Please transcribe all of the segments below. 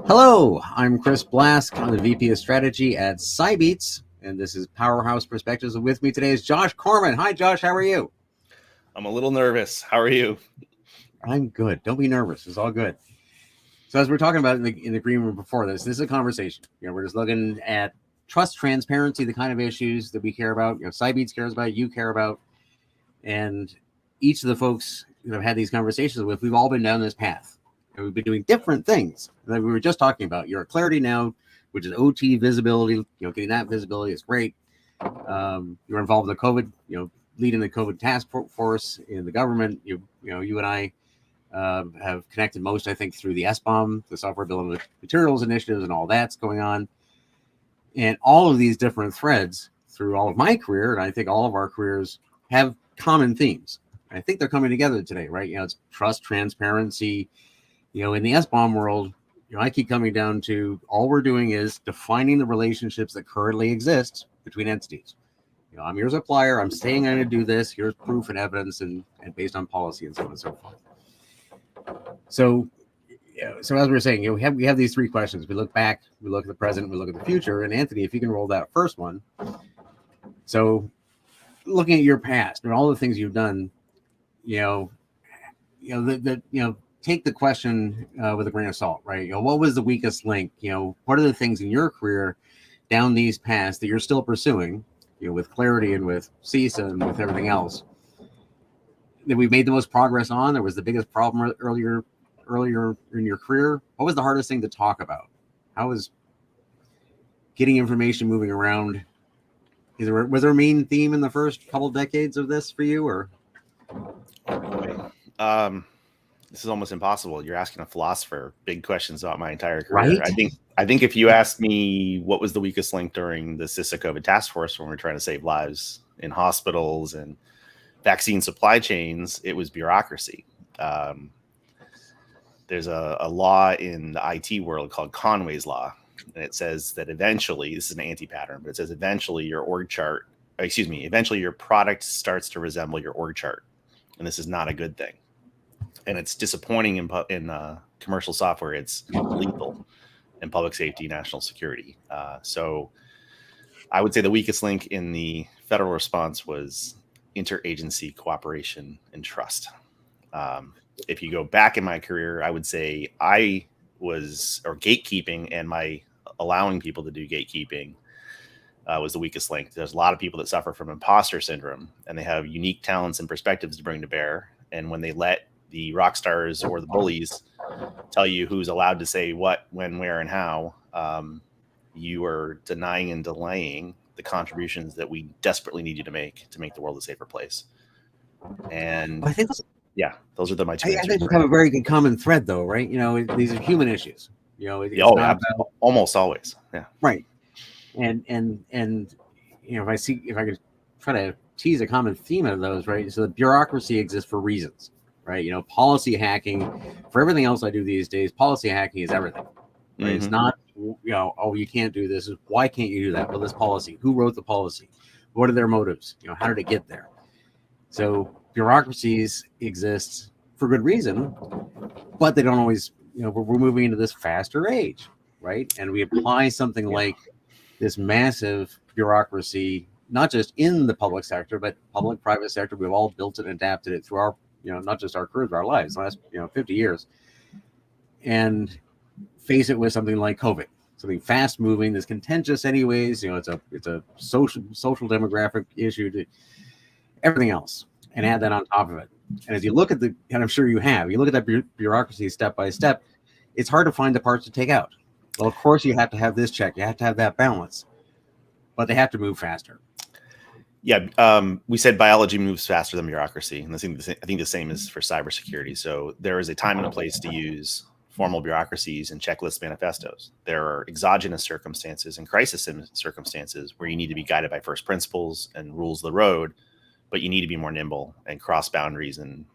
Hello, I'm Chris Blask. I'm the VP of Strategy at Cybeats, and this is Powerhouse Perspectives. And with me today is Josh Corman. Hi, Josh. How are you? I'm a little nervous. How are you? I'm good. Don't be nervous. It's all good. So, as we are talking about in the green room before this is a conversation. We're just looking at trust, transparency, the kind of issues that we care about. Cybeats cares about, you care about, and each of the folks that I've had these conversations with, we've all been down this path. And we've been doing different things that we were just talking about. You're at Claroty now, which is OT visibility. Getting that visibility is great. You're involved in the COVID, leading the COVID task force in the government. You and I have connected most, I think, through the SBOM, the Software Bill of Materials initiatives, and all that's going on. And all of these different threads through all of my career, and I think all of our careers, have common themes. I think they're coming together today, right? It's trust, transparency. In the SBOM world, I keep coming down to all we're doing is defining the relationships that currently exist between entities. I'm your supplier. I'm saying I'm going to do this. Here's proof and evidence, and based on policy and so on and so forth. So as we were saying, we have these three questions. We look back, we look at the present, we look at the future. And Anthony, if you can roll that first one. So, looking at your past and all the things you've done, take the question with a grain of salt, right? What was the weakest link? What are the things in your career down these paths that you're still pursuing, with Claroty and with CISA and with everything else, that we've made the most progress on? There was the biggest problem earlier in your career. What was the hardest thing to talk about? How was getting information moving around? Was there a main theme in the first couple of decades of this for you, or? Oh boy. This is almost impossible. You're asking a philosopher big questions about my entire career. Right? I think if you asked me what was the weakest link during the CISA COVID task force when we were trying to save lives in hospitals and vaccine supply chains, it was bureaucracy. There's a law in the IT world called Conway's Law, and it says that eventually, this is an anti-pattern, but it says eventually your eventually your product starts to resemble your org chart, and this is not a good thing. And it's disappointing in commercial software. It's lethal in public safety, national security. So I would say the weakest link in the federal response was interagency cooperation and trust. If you go back in my career, I would say gatekeeping and my allowing people to do gatekeeping was the weakest link. There's a lot of people that suffer from imposter syndrome, and they have unique talents and perspectives to bring to bear. And when they let the rock stars or the bullies tell you who's allowed to say what, when, where, and how, you are denying and delaying the contributions that we desperately need you to make the world a safer place. And I think those are my two answers. I think we have a very good common thread, though, right? These are human issues. Almost always. Yeah. Right. And if I could try to tease a common theme of those, right? So the bureaucracy exists for reasons, right? Policy hacking. For everything else I do these days, policy hacking is everything. Right? Mm-hmm. It's not, you can't do this. Why can't you do that? Well, this policy. Who wrote the policy? What are their motives? How did it get there? So bureaucracies exist for good reason, but they don't always. We're moving into this faster age, right? And we apply something like this massive bureaucracy, not just in the public sector, but public, private sector. We've all built it and adapted it through our, not just our careers, but our lives, the last, 50 years. And face it with something like COVID, something fast moving, that's contentious anyways. It's a social demographic issue to everything else, and add that on top of it. And as you look at and I'm sure you look at that bureaucracy step by step, it's hard to find the parts to take out. Well, of course, you have to have this check. You have to have that balance. But they have to move faster. Yeah, we said biology moves faster than bureaucracy. And I think the same is for cybersecurity. So there is a time and a place to use formal bureaucracies and checklist manifestos. There are exogenous circumstances and crisis circumstances where you need to be guided by first principles and rules of the road, but you need to be more nimble and cross boundaries, and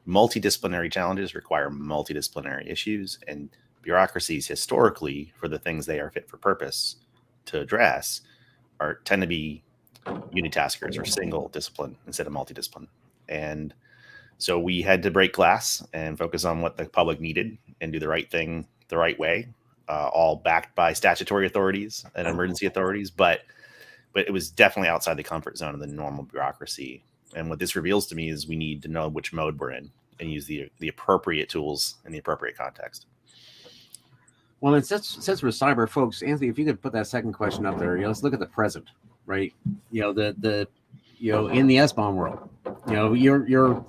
multidisciplinary challenges require multidisciplinary issues, and bureaucracies historically, for the things they are fit for purpose to address, tend to be unitaskers or single discipline instead of multidiscipline. And So we had to break glass and focus on what the public needed and do the right thing the right way, all backed by statutory authorities and emergency authorities. But it was definitely outside the comfort zone of the normal bureaucracy. And what this reveals to me is we need to know which mode we're in and use the appropriate tools in the appropriate context. Well, and since we're cyber folks, Anthony, if you could put that second question up there, let's look at the present, right? The in the SBOM world, you're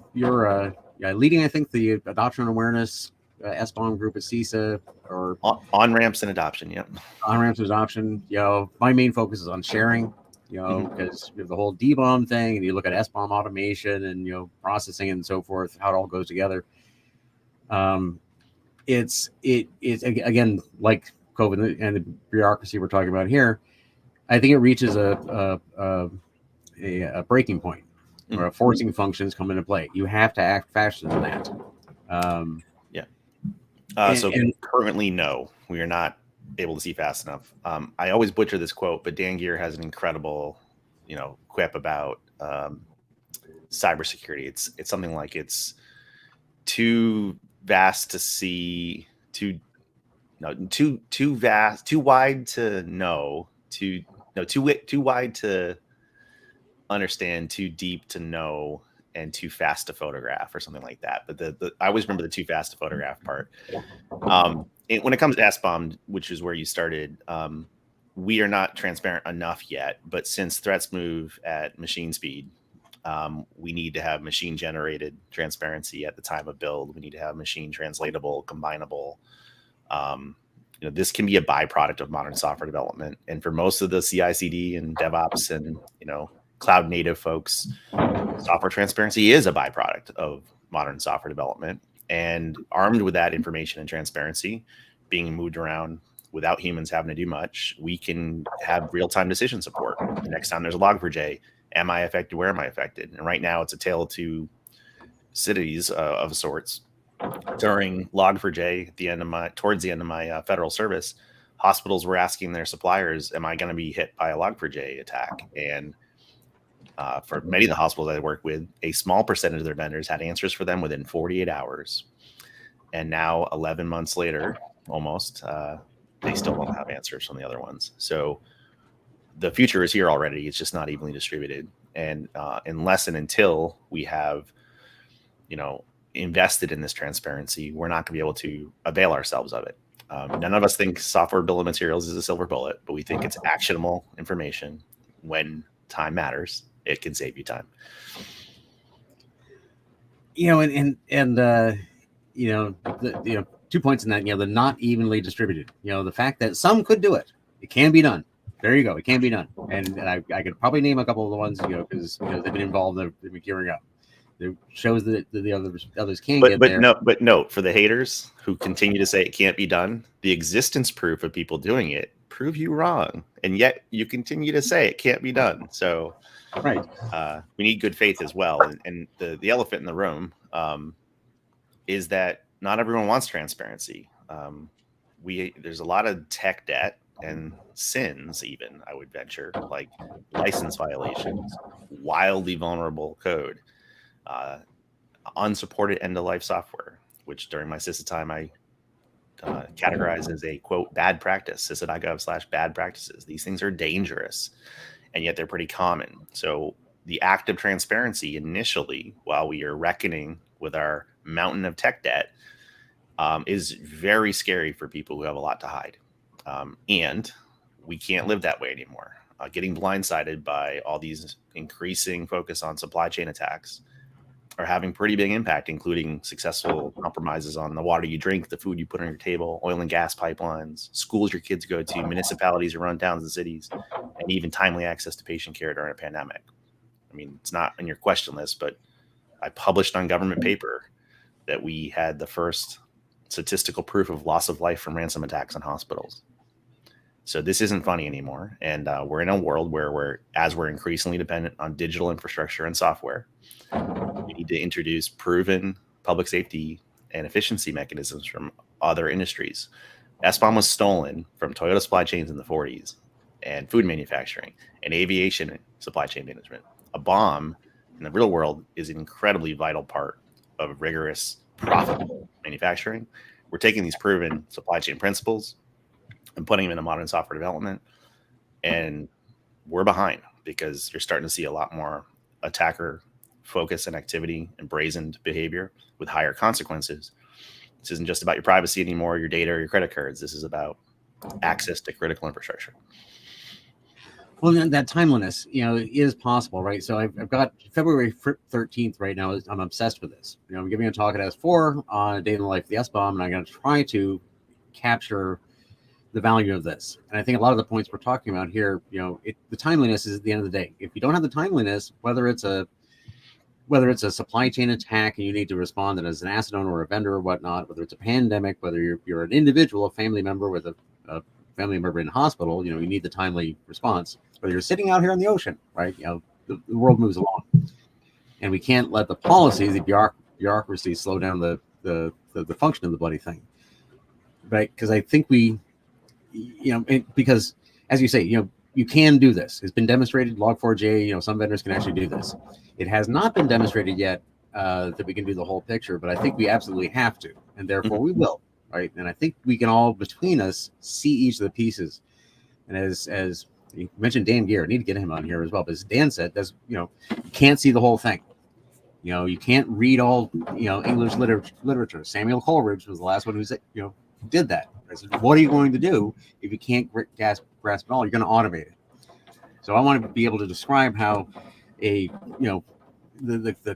leading, I think, the adoption and awareness SBOM group at CISA, or on ramps and adoption. Yep. On ramps and adoption. My main focus is on sharing, because you have the whole DBOM thing, and you look at SBOM automation and processing and so forth, how it all goes together. It's again, like COVID and the bureaucracy we're talking about here. I think it reaches a breaking point where forcing functions come into play. You have to act faster than that. Currently, no, we are not able to see fast enough. I always butcher this quote, but Dan Gear has an incredible, quip about cybersecurity. It's something like it's too vast to see, too wide to know, too wide to understand, too deep to know, and too fast to photograph, or something like that. But I always remember the too fast to photograph part. When it comes to SBOM, which is where you started, we are not transparent enough yet. But since threats move at machine speed, we need to have machine generated transparency at the time of build. We need to have machine translatable, combinable. This can be a byproduct of modern software development. And for most of the CI/CD and DevOps and cloud native folks, software transparency is a byproduct of modern software development. And armed with that information and transparency being moved around without humans having to do much, we can have real-time decision support. The next time there's a Log4j, am I affected? Where am I affected? And right now it's a tale of two cities of sorts. During Log4j, towards the end of my federal service, hospitals were asking their suppliers, am I going to be hit by a Log4j attack? And for many of the hospitals I work with, a small percentage of their vendors had answers for them within 48 hours. And now 11 months later, almost, they still don't have answers from the other ones. So the future is here already. It's just not evenly distributed. And unless and until we have, invested in this transparency, we're not going to be able to avail ourselves of it. None of us think software bill of materials is a silver bullet, but we think it's actionable information. When time matters, it can save you time. 2 points in that. The not evenly distributed. The fact that some could do it. It can be done. There you go. It can be done. And I could probably name a couple of the ones, because they've been involved. They've been gearing up. It shows that the others can get there. But note for the haters who continue to say it can't be done, the existence proof of people doing it prove you wrong, and yet you continue to say it can't be done. So, right, we need good faith as well. And the elephant in the room is that not everyone wants transparency. There's a lot of tech debt and sins, even I would venture, like license violations, wildly vulnerable code. Unsupported end-of-life software, which during my CISA time I categorized as a quote bad practice, CISA.gov/bad practices. These things are dangerous, and yet they're pretty common. So the act of transparency initially, while we are reckoning with our mountain of tech debt, is very scary for people who have a lot to hide, and we can't live that way anymore. Getting blindsided by all these increasing focus on supply chain attacks are having pretty big impact, including successful compromises on the water you drink, the food you put on your table, oil and gas pipelines, schools your kids go to, municipalities who run towns and cities, and even timely access to patient care during a pandemic. I mean, it's not on your question list, but I published on government paper that we had the first statistical proof of loss of life from ransom attacks on hospitals. So this isn't funny anymore. And we're in a world where we're increasingly dependent on digital infrastructure and software, we need to introduce proven public safety and efficiency mechanisms from other industries. SBOM was stolen from Toyota supply chains in the 40s, and food manufacturing and aviation supply chain management. A bomb in the real world is an incredibly vital part of rigorous, profitable manufacturing. We're taking these proven supply chain principles and putting them into modern software development. And we're behind because you're starting to see a lot more attacker focus and activity and brazened behavior with higher consequences. This isn't just about your privacy anymore, your data, or your credit cards. This is about access to critical infrastructure. Well, that timeliness, is possible, right? So I've got February 13th right now. I'm obsessed with this. I'm giving a talk at S4 on a day in the life of the S-bomb, and I'm going to try to capture the value of this. And I think a lot of the points we're talking about here, the timeliness is at the end of the day. If you don't have the timeliness, whether it's a supply chain attack and you need to respond as an asset owner or a vendor or whatnot, whether it's a pandemic, whether you're an individual, a family member with a family member in hospital, you need the timely response. Whether you're sitting out here in the ocean, right? The world moves along, and we can't let the policies, the bureaucracy, slow down the function of the bloody thing, right? Because I think because as you say, you can do this. It's been demonstrated. Log4j, some vendors can actually do this. It has not been demonstrated yet that we can do the whole picture, but I think we absolutely have to, and therefore we will, right? And I think we can all, between us, see each of the pieces. And as you mentioned, Dan Gear, I need to get him on here as well. But as Dan said, you can't see the whole thing. You can't read all English literature. Samuel Coleridge was the last one who said, did that. I said, what are you going to do if you can't grasp it all? You're going to automate it. So I want to be able to describe how the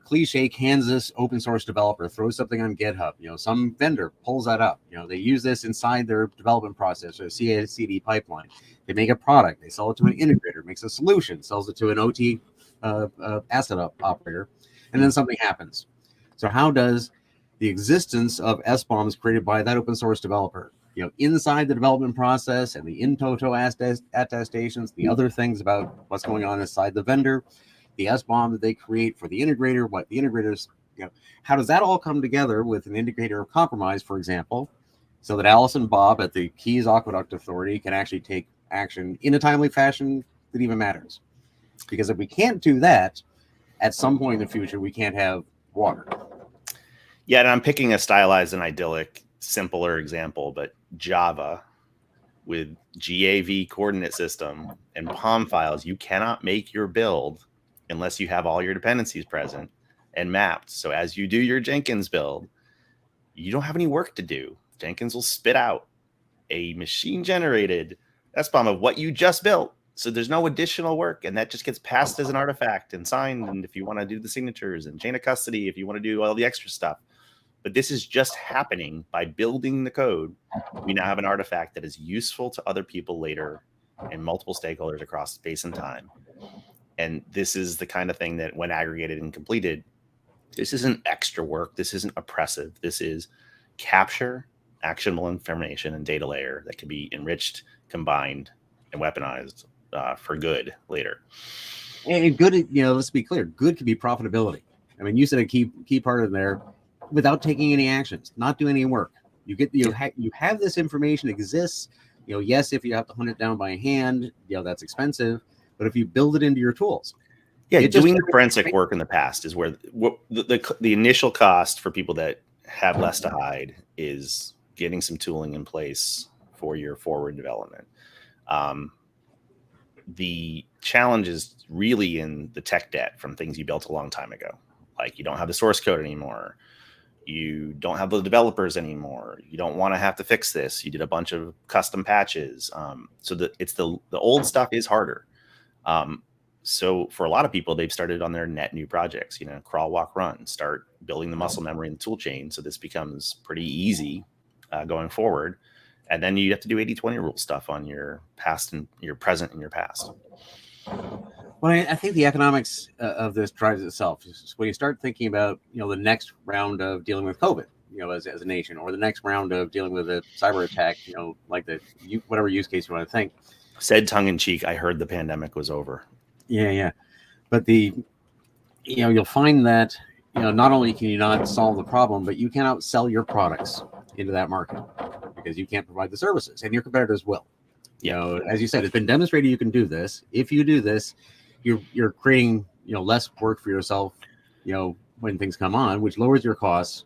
cliche Kansas open source developer throws something on GitHub. Some vendor pulls that up. They use this inside their development process or CI/CD pipeline. They make a product. They sell it to an integrator, makes a solution, sells it to an OT asset operator, and then something happens. So how does the existence of SBOMs created by that open source developer, inside the development process and the in toto attestations, the other things about what's going on inside the vendor, the SBOM that they create for the integrator, what the integrators, how does that all come together with an indicator of compromise, for example, so that Alice and Bob at the Keys Aqueduct Authority can actually take action in a timely fashion that even matters? Because if we can't do that, at some point in the future, we can't have water. Yeah, and I'm picking a stylized and idyllic, simpler example, but Java with GAV coordinate system and POM files, you cannot make your build unless you have all your dependencies present and mapped. So as you do your Jenkins build, you don't have any work to do. Jenkins will spit out a machine-generated SBOM of what you just built. So there's no additional work, and that just gets passed as an artifact and signed. And if you want to do the signatures and chain of custody, if you want to do all the extra stuff. But this is just happening by building the code. We now have an artifact that is useful to other people later and multiple stakeholders across space and time. And this is the kind of thing that when aggregated and completed, this isn't extra work. This isn't oppressive. This is capture actionable information and data layer that can be enriched, combined, and weaponized for good later. And good, let's be clear, good could be profitability. I mean, you said a key part in there, without taking any actions, not doing any work. You have this information exists. Yes, if you have to hunt it down by hand, that's expensive. But if you build it into your tools, doing the forensic work in the past is where the initial cost for people that have less to hide is getting some tooling in place for your forward development. The challenge is really in the tech debt from things you built a long time ago. Like you don't have the source code anymore. You don't have the developers anymore. You don't want to have to fix this. You did a bunch of custom patches. So the old stuff is harder. So for a lot of people, they've started on their net new projects, crawl, walk, run, start building the muscle memory and the tool chain. So this becomes pretty easy going forward. And then you have to do 80-20 rule stuff on your past and your present and your past. Well, I think the economics of this drives itself. When you start thinking about, the next round of dealing with COVID, as a nation, or the next round of dealing with a cyber attack, like whatever use case you want to think. Said tongue in cheek, I heard the pandemic was over. Yeah. But you'll find that, not only can you not solve the problem, but you cannot sell your products into that market because you can't provide the services, and your competitors will. As you said, it's been demonstrated you can do this. If you do this, you're creating less work for yourself, when things come on, which lowers your costs,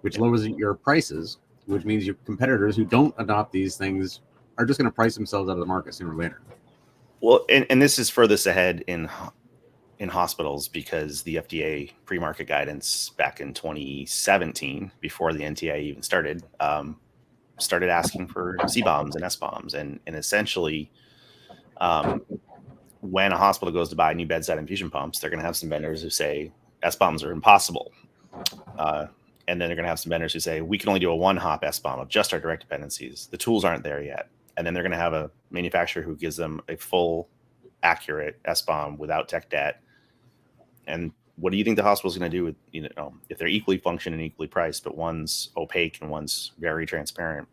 which lowers your prices, which means your competitors who don't adopt these things are just going to price themselves out of the market sooner or later. Well, and this is furthest ahead in hospitals because the FDA pre-market guidance back in 2017, before the NTIA even started asking for C-bombs and S-bombs. And essentially, when a hospital goes to buy new bedside infusion pumps, they're going to have some vendors who say S-bombs are impossible. And then they're going to have some vendors who say, we can only do a one-hop S-bomb of just our direct dependencies. The tools aren't there yet. And then they're going to have a manufacturer who gives them a full, accurate S-bomb without tech debt. And what do you think the hospital is going to do with, if they're equally functioning and equally priced, but one's opaque and one's very transparent?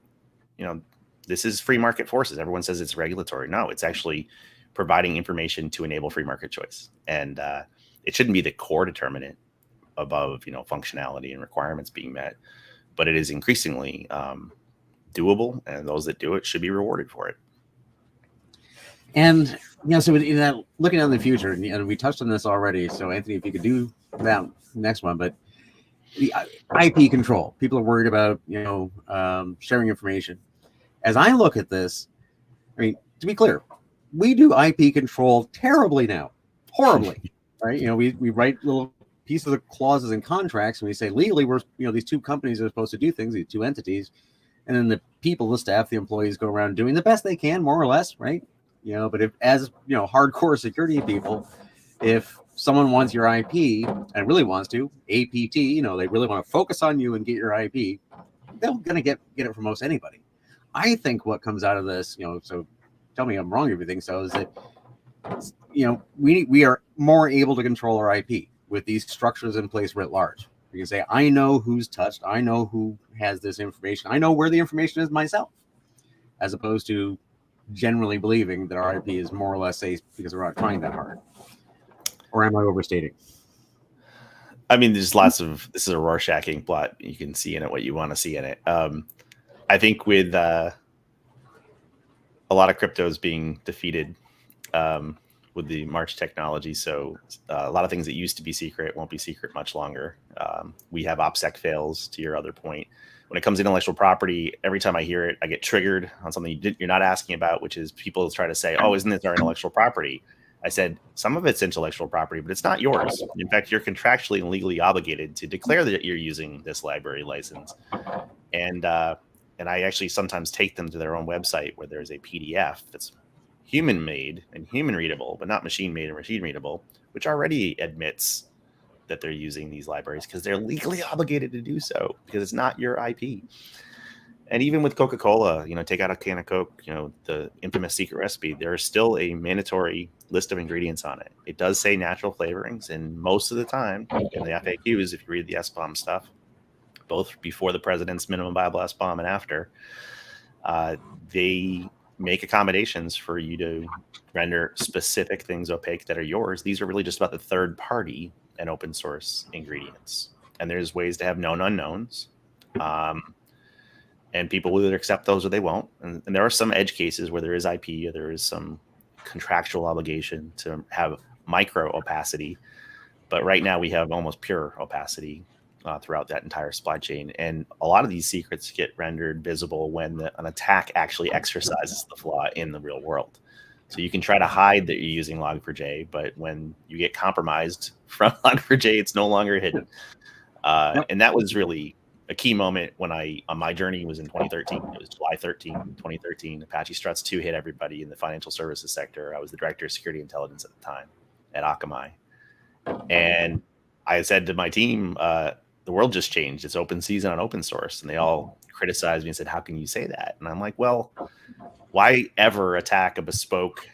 This is free market forces. Everyone says it's regulatory. No, it's actually providing information to enable free market choice. And it shouldn't be the core determinant above, functionality and requirements being met, but it is increasingly doable, and those that do it should be rewarded for it. And so in that, looking out in the future, and we touched on this already. So Anthony, if you could do that next one, but the IP control, people are worried about sharing information. As I look at this, I mean, to be clear, we do IP control terribly now, horribly, right? We write little pieces of clauses in contracts, and we say legally we're these two companies are supposed to do things, these two entities, and then the people, the staff, the employees go around doing the best they can, more or less, right? But if, as hardcore security people, if someone wants your IP and really wants to APT, they really want to focus on you and get your IP, they're gonna get it from most anybody. I think what comes out of this, so tell me I'm wrong, everything. So is that we are more able to control our IP with these structures in place writ large. You can say, I know who's touched, I know who has this information, I know where the information is myself, as opposed to generally believing that our IP is more or less safe because we're not trying that hard. Or am I overstating? I mean, there's lots of, this is a Rorschaching plot. You can see in it what you want to see in it. I think with a lot of cryptos being defeated with the March technology, so a lot of things that used to be secret won't be secret much longer. We have OPSEC fails, to your other point. When it comes to intellectual property, every time I hear it, I get triggered on something you're not asking about, which is people try to say, oh, isn't this our intellectual property? I said, some of it's intellectual property, but it's not yours. In fact, you're contractually and legally obligated to declare that you're using this library license. And I actually sometimes take them to their own website where there's a PDF that's human-made and human-readable, but not machine-made and machine-readable, which already admits that they're using these libraries because they're legally obligated to do so because it's not your IP. And even with Coca-Cola, take out a can of Coke, the infamous secret recipe, there is still a mandatory list of ingredients on it. It does say natural flavorings, and most of the time in the FAQs, if you read the S-bomb stuff, both before the president's minimum viable S-bomb and after, they make accommodations for you to render specific things opaque that are yours. These are really just about the third party and open source ingredients. And there's ways to have known unknowns. And people will either accept those or they won't. And there are some edge cases where there is IP or there is some contractual obligation to have micro opacity. But right now we have almost pure opacity throughout that entire supply chain. And a lot of these secrets get rendered visible when an attack actually exercises the flaw in the real world. So you can try to hide that you're using Log4j, but when you get compromised from Log4j, it's no longer hidden. And that was really a key moment when on my journey was in 2013. It was July 13, 2013. Apache Struts 2 hit everybody in the financial services sector. I was the director of security intelligence at the time at Akamai. And I said to my team, the world just changed. It's open season on open source. And they all criticized me and said, how can you say that? And I'm like, well, why ever attack a bespoke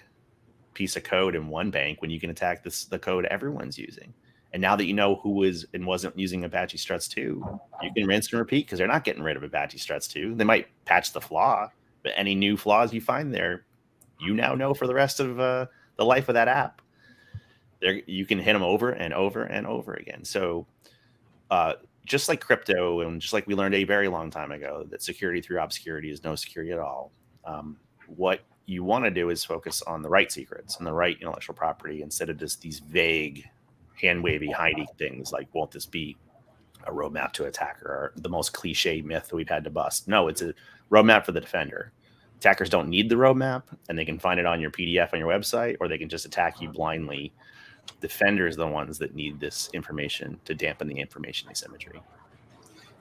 piece of code in one bank when you can attack the code everyone's using? And now that you know who is and wasn't using Apache Struts 2, you can rinse and repeat because they're not getting rid of Apache Struts 2. They might patch the flaw, but any new flaws you find there, you now know for the rest of the life of that app. You can hit them over and over and over again. So just like crypto, and just like we learned a very long time ago that security through obscurity is no security at all, what you want to do is focus on the right secrets and the right intellectual property instead of just these vague hand wavy, hidey things like, won't this be a roadmap to attacker, or the most cliche myth we've had to bust? No, it's a roadmap for the defender. Attackers don't need the roadmap, and they can find it on your PDF on your website, or they can just attack you blindly. Defenders are the ones that need this information to dampen the information asymmetry.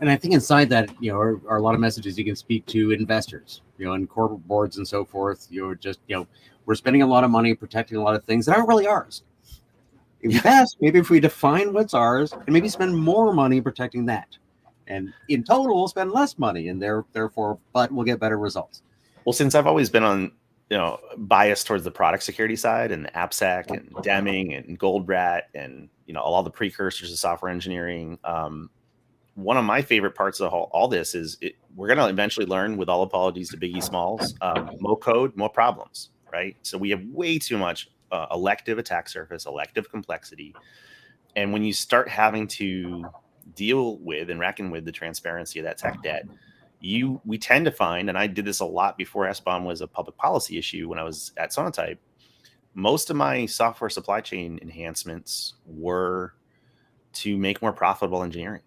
And I think inside that, are a lot of messages you can speak to investors, and corporate boards and so forth. We're spending a lot of money protecting a lot of things that aren't really ours. Maybe if we define what's ours and maybe spend more money protecting that, and in total we'll spend less money, and therefore, but we'll get better results. Well, since I've always been on, biased towards the product security side and AppSec and Deming and Goldrat and, all the precursors of software engineering, one of my favorite parts of all this is we're going to eventually learn, with all apologies to Biggie Smalls, more code, more problems, right? So we have way too much elective attack surface, elective complexity. And when you start having to deal with and reckon with the transparency of that tech debt, we tend to find, and I did this a lot before SBOM was a public policy issue when I was at Sonatype, most of my software supply chain enhancements were to make more profitable engineering.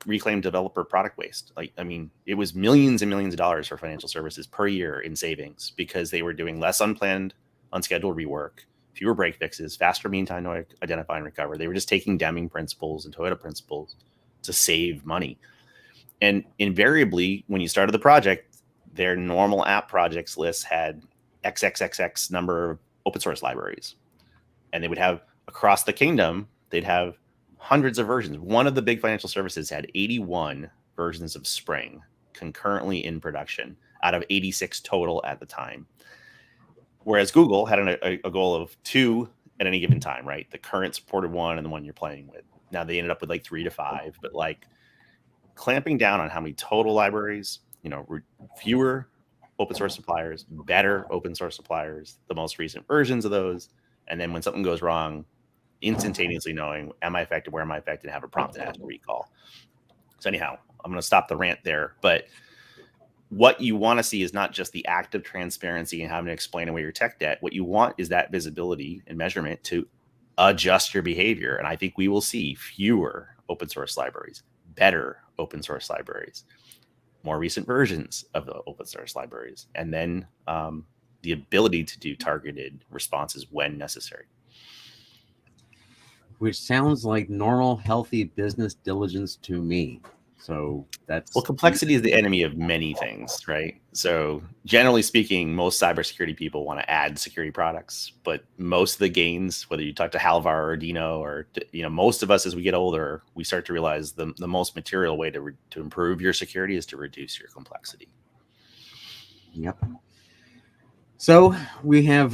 Reclaim developer product waste. It was millions and millions of dollars for financial services per year in savings, because they were doing less unplanned, unscheduled rework, fewer break fixes, faster mean time to identify and recover. They were just taking Deming principles and Toyota principles to save money. And invariably, when you started the project, their normal app projects list had XXXX number of open source libraries. And they would have, across the kingdom, they'd have hundreds of versions. One of the big financial services had 81 versions of Spring concurrently in production out of 86 total at the time. Whereas Google had a goal of 2 at any given time, right? The current supported one and the one you're playing with. Now they ended up with 3 to 5, but clamping down on how many total libraries, fewer open source suppliers, better open source suppliers, the most recent versions of those. And then when something goes wrong, instantaneously knowing, am I affected, where am I affected, and have a prompt to ask a recall. So anyhow, I'm going to stop the rant there. But what you want to see is not just the act of transparency and having to explain away your tech debt. What you want is that visibility and measurement to adjust your behavior. And I think we will see fewer open source libraries, better open source libraries, more recent versions of the open source libraries, and then the ability to do targeted responses when necessary. Which sounds like normal, healthy business diligence to me. So complexity is the enemy of many things, right? So generally speaking, most cybersecurity people want to add security products, but most of the gains, whether you talk to Halvar or Dino, or most of us as we get older, we start to realize the most material way to improve your security is to reduce your complexity. Yep. So we have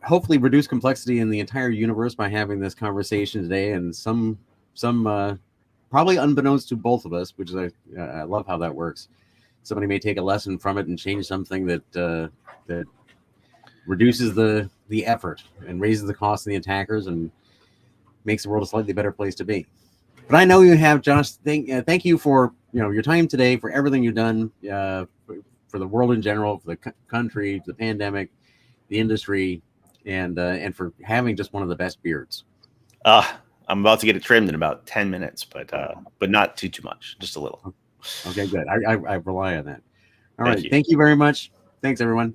hopefully reduced complexity in the entire universe by having this conversation today, and some probably unbeknownst to both of us, which is I love how that works. Somebody may take a lesson from it and change something that reduces the effort and raises the cost of the attackers and makes the world a slightly better place to be. But I know you have, Josh. Thank you for your time today, for everything you've done for the world in general, for the country, the pandemic, the industry, and for having just one of the best beards. I'm about to get it trimmed in about 10 minutes, but not too much, just a little. Okay, good. I rely on that. All right. Thank you very much. Thanks, everyone.